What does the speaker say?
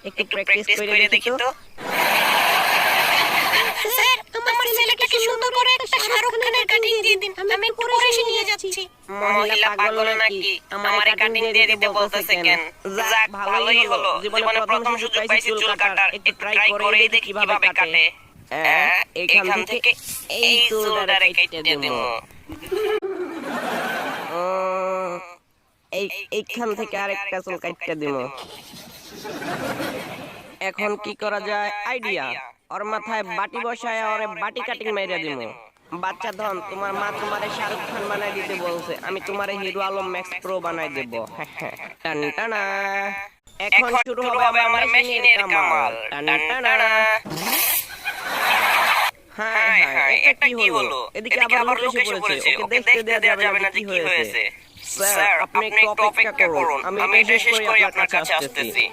একটু প্র্যাকটিস করে দেখি তো। স্যার, আমার ছেলেকে সুন্দর করে একটা শাহরুখ খানের কাটিং দিয়ে দিন, আমি একটু পরে এসে নিয়ে যাচ্ছি। মহিলা পাগল নাকি? আমার কাটিং দিয়ে দিতে বলতেছে কেন? যাক, ভালোই হলো, জীবনে প্রথম সুযোগ পাইছি চুল কাটার, একটু ট্রাই করেই দেখি কিভাবে কাটে। এখান থেকে এই চুলটারে কেটে দেবো। এইখান থেকে আরেকটা চুল কাটতে দিব। এখন কি করা যায়? আইডিয়া। ওর মাথায় বাটি বসায় ওরে বাটি কাটিং মেরে দিব। বাচ্চা ধন, তোমার মা তোমারে শাহরুখ খান বানাই দিতে বলছে, আমি তোমারে হিরো আলম ম্যাক্স প্রো বানাই দেব। টান টানা। এখন শুরু হবে আমার মেশিনের কামাল। টান টানা। হায় হায়, এটা কি হলো? এদিকে আবার লোক এসে পড়েছে, ওকে দেখতে দেয়া যাবে না যে কি হয়েছে। স্যার, আপনি একটু অপেক্ষা করুন, আমি এটা শেষ করে আপনার কাছে আসতেছি।